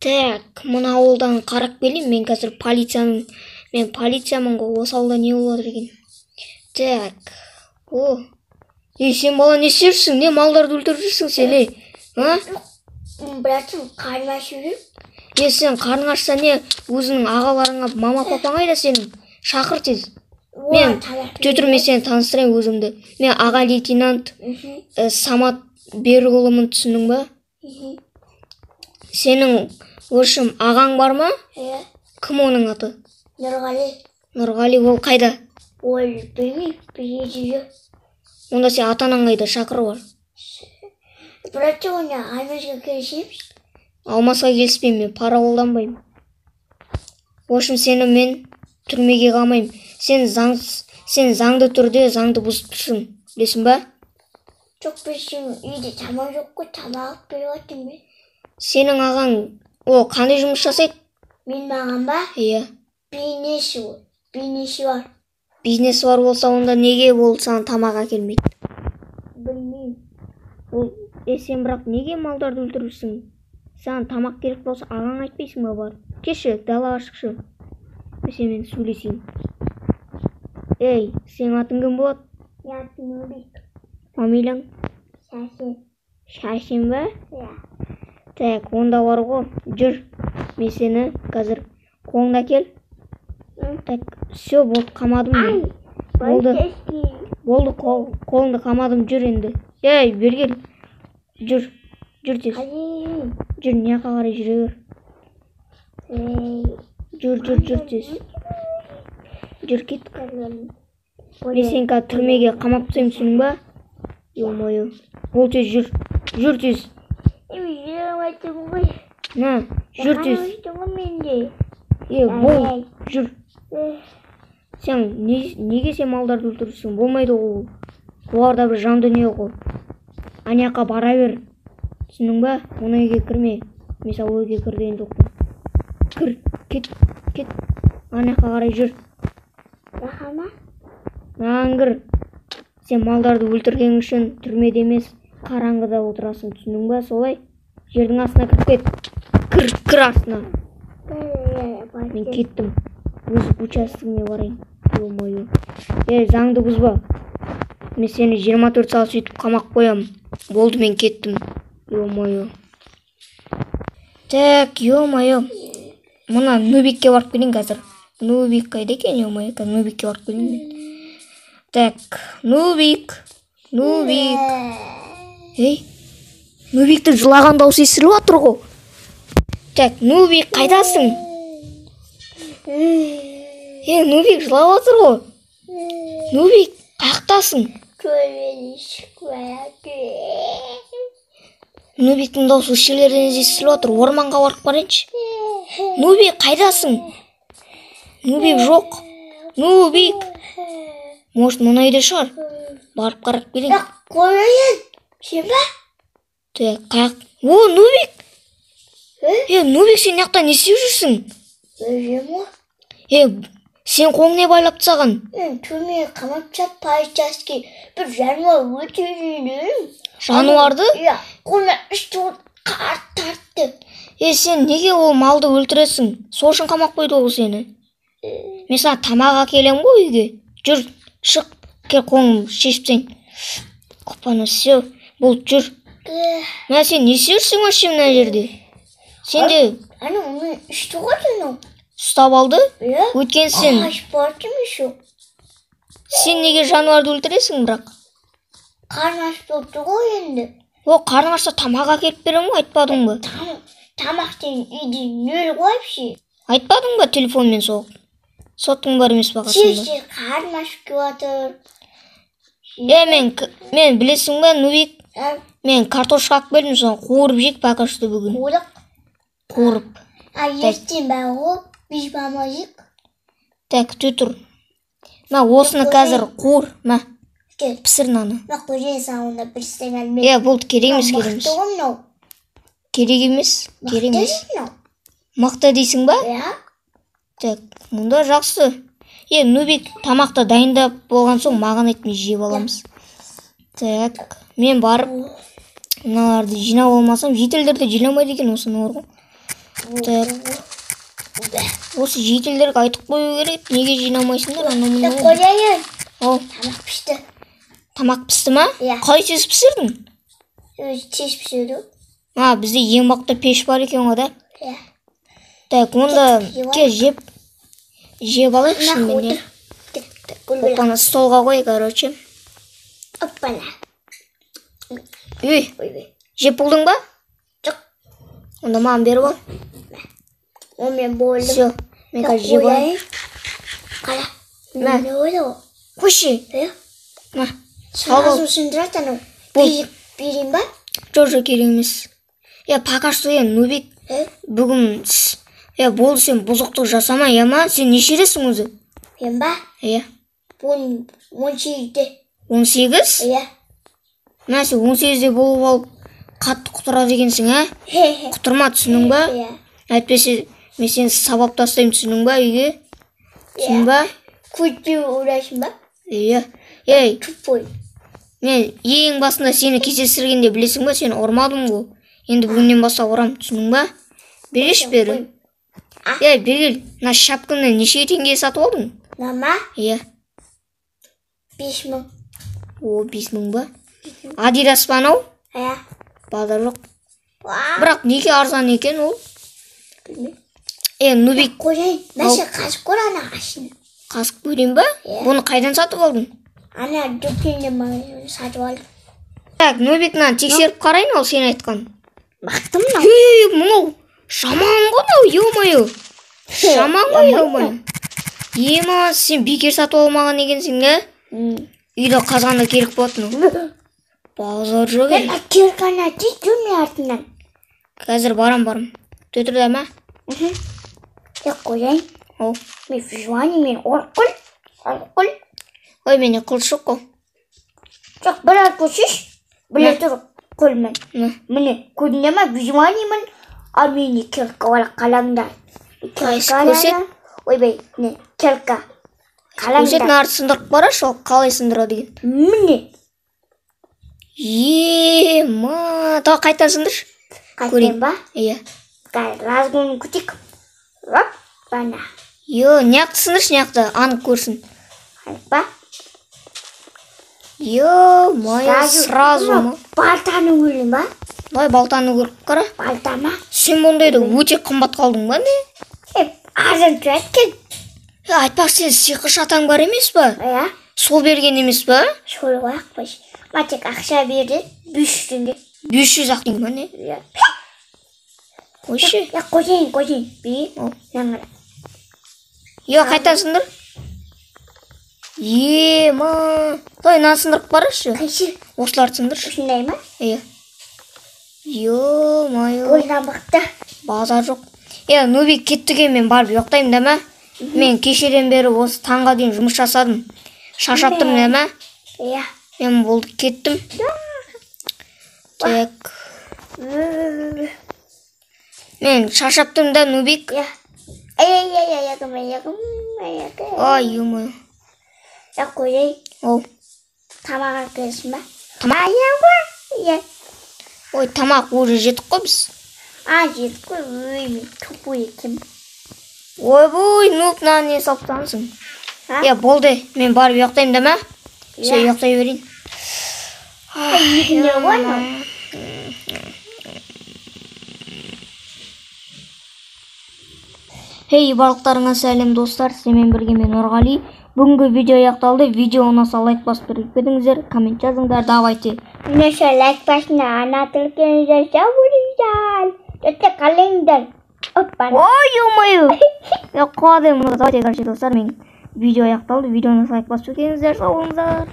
Так, мына ауылдан қарап келейін. Мен қазір мен полициямын ғой. Осы ауылда не болып жатыр екен? Так. О. Сен бала не істеп не малдарды өлтіріп жүрсің сен, А? Братым, қарным ашып жүр. Сен қарның ашса не өзіңнің ағаларыңа, мама папаң қайда сенің? Шақыр тез. Мен мен сені таныстырайын өзімді. Мен аға лейтенант Самат Берікұлымын, түсіндің ба? Сенің өршім ағаң бар ма? Кім оның аты? Нұрғали. Нұрғали, ол қайда? Ол білмеймін, жүр. Онда сен ата-анаң қайда? Шақыру бар. Братым, оны алмасқа келісеміз? Алмасқа келіспеймін, мен пара қолданбаймын. Өршім сені мен түрмеге қамаймын. Сен заңды түрде заңды бұзып тұрсың, білесің ба? Жоқ, білсің, үйде тамақ жоқ қой, тамақ беріп отырмын мен. Сенің ағаң, қандай жұмыс жасайды? Менің ағам ба? Иә. Бизнесі бар. Бизнесі бар болса, онда неге ол саған тамақ әкелмейді? Білмеймін. Сен бірақ неге малдарды өлтіріпсің? Саған тамақ керек болса, ағаң айтпайсың ба бар? Кеші, далаға шықшы. Сенімен сөйлесейін. Сенің атың кім болады? Атым Нұрбек. Фамилияң? Шашин. Шашин ба? Иә. Так, онда бар ғой. Жүр. Мен сені қазір қолыңды әкел. Так, все, болды, қамадым мен. Болды, қолыңды қамадым, жүр енді. Бергел. Жүр тез. Жүр, не қарай жүре бер. Жүр тез. Жүр кет. Мен сені қазір түрмеге қамап тастаймын, түсіндің ба? Ё-моё. Ол тез жүр. Жүр тез. Жүр тез. Бол, жүр. Сен неге сен малдарды өлтірсің? Болмайды ол. Оларда бір жан дүние ғой. Анияққа бара бер. Түсіндің ба? Оны үйге кірме. Мен саған үйге кір деген жоқпын. Кір, кет. Анияққа қарай жүр. Маған кір. Сен малдарды өлтірген үшін түрмеде емес, қараңғыда отырасың, түсіндің ба? Солай? Жердің астына кіріп кет. Кір астына. Мен кеттім. Өз участогіне барайын. Ё-моё. Заңды бұзба. Мен сені 24 сағат сөйтіп қамақ қоямын. Болды, мен кеттім. Ё-моё. Так, ё-моё. Мына Нубикке барып келейін қазір. Нубик қайда екен, ё-моё? Нубикке барып келейін мен. Так, Нубик. Нубикті жылаған дауысы естіліп отыр ғой. Так, Нубик, қайдасың? Нубик жылап отыр ғой. Нубик, қаяқтасың? Нубиктің дауысы үшелерден естіліп отыр. Орманға барып қарайыншы. Нубик, қайдасың? Нубик жоқ. Нубик. Может, мұны үйде шығар? Барып қарап келейін. Қойын, сен ба? Так, Нубик. Нубик, сен яқта не істеп жүрсің? Сен қолың не байлап тастаған? Түрмеге қамап тастап, полицейский бір жануар өлтірген. Жануарды? Иә, қолына 3 қарт тартты. Сен неге ол малды өлтіресің? Сол үшін қамап қойды ол сені. Мен саған тамақ әкелемін ғой үйге. Жүр, шық, кел қолыңды шешіп сен. Қопаны, все, бұл жүр. Сен не істеп жүрсің вообще мына жерде? Сенде... Оны үшті ғой сені. Ұстап алды? Өткен сен... Сен неге жануарды өлтіресің бірақ? Қарны ашып отыр ғой енді. Қарның ашса тамақ әкеліп беремін ғой, айтпадың ба? Тамақтен үйде нөл қойыпшы. Айтпадың ба телефонмен соғып? Соттың бар емес бағасында. Сен қарным ашып келіп отыр. Мен білесің ба, Нубик? Мен картошка алып келдім, соны қуырып жейік покашты бүгін. Қуырып. Ертең бәрі ғой, біз бамажик. Так, тұр. Осыны қазір қуыр. Пісір наны. Қойын сауында пірістен әлмей. Болды, керек емес. Керек емес. Мықты дейсің ба? Так, мұнда жақсы. Нубик, тамақты дайындап болған соң маған айтмай жеп аламыз. Так, мен барып мыналарды жинап алмасам, жетелдерді жинамайды екен осыны орғы. Осы жетелдерге айтып қою керек. Неге жинамайсыңдар? Ya koyayım. О, Tamam pişti. тамақ пісті ма? Иә. Қалай тез пісірдің? Özü tez pişirdim. Бізде ең мықты пеш бар екен ғой да. Ya. Так, онда Кеп, кел жеп алайықшы Nah мен. otur. Gülbela. Опаны столға қой, короче. Hoppala. Үй, Oy. жеп болдың ба? Жоқ. Онда маған беріп ал. O ben boğuldum. Все, мен қазір жеп алайын. Kala. Nah. Ne oldu o? Қойшы. Ya. На, Sağ sındıracaksın o. Biriyim ben. жоқ керек емес. Пока что Нубик, бүгін болды сен бұзықтық жасама, ма? Сен нешедесің өзі? Ben ben. Иә. 18'de. 18? Ya. Сен 18-де болып алып, қатты құтырады екенсің, ә? Құтырма, түсінің ба? Ya. Әйтпесе, мен сені сабап тастаймын, түсінің ба үйге? Түсің ба? Kutu uğraşın bak. Иә. Ей, Tüpoy. мен ең басында сені кездестіргенде білесің ба, сені ұрмадым ғой. Енді бүгіннен бастап ұрам, түсінің ба? Береш бері. Бергел, мына шапканы неше теңге сатып алдың? Nama? Иә. 5.000. О, 5.000 ба? Адидас па анау? Ya. Базар жоқ. Vay. Бірақ неге арзан екен ол? Bilmiyorum. Нубик, Koyayım. Nasıl kaç kurana aşın? қасық көрем ба? Бұны қайдан сатып алдың? Ana dükkanı mı satın aldım. Так, Нубикнан тексеріп қарайын, ол сен айтқан. Baktım da. Мынау жаман ғой мынау, ё-моё. Жаман ғой, ё-моё. Ема, сен бекер сатып алмаған екенсің, ә? Үйде қазанда керек болатын. Базар жоқ Ben ел. akırkana tütüm артынан. Қазір барам. Төтірді ма? Ya koyayım. О, Мен вижуани мен орқыл. ой, мене қылшық қой. Жоқ бір көшіш. Біле тұр көлмен. Міне, Міне көдіне ма вижуани мен. Ал мені келка вала қаламдар. көрсет. Ойбай, не келка. Көсет Қаламдар. нарды сындырып қарашы, ол қалай сындырады деген. Міне. Ема, тағы қайта сындыршы. Қайтен ба? Иә. Разгон күтік. Оп, бана. Неақты сындыршы, неақты, анық көрсін. Ба? Ё-моё, сразу ма? Балтаны өлім ба? Бай, балтаны көріп қара. Балта ма? Сен бұндайды өте қымбат қалдың ба не? Арзан тұрады кен. Айтпақ сен сиқыр шатаң бар емес па? Ya, Сол берген емес па? şöyle bakmış. Maçık akşam verdi. Büyüştüğünde. 500 ақ дейін ба не? Ya. Қойшы. Ya koyayım. Bir. Yanına. Қайта сындыр. Ема, той мынаны сындырып қарашы. Kaçır. Осыларды сындыршы. Şundayım ha? Иә. Ё-моё, Oynamakta. базар жоқ. Нубик кеттіге мен барып ұйықтаймын да ма? Мен кешеден бері осы таңға дейін жұмыс жасадым. Шаршаттым да ма? Ya. Мен болды кеттім. Так. Мен шаршаптым да, Нубик. Ya. Yakın. Ой, ё-моё. Ya koyayım. Ол. Tamam arkadaşım ben. Tamam. Ya. Ой, тамақ уже жеттік қой біз. Yedik koy. Topu yekim. Ойбой, Нуб, мынаны не салып тастағансың? Болды, мен барып ұйықтаймын да ма? Все, ұйықтай берейін. Ne var mı? Хей, барлықтарыңа сәлем достар, сенімен бірге мен Нұрғали. Бүгінгі видео аяқталды. Видео ұнаса лайк басып кетпедіңіздер, коммент жазыңдар, давайте. Neyse like başına anlatırken savuracağım. Just kalender. Hoppa. Ой, ё-моё. Қуады мұны. Давайте, короче, достар, мен видео аяқталды. Видеоны лайк басып кетіңіздер, сау болыңыздар.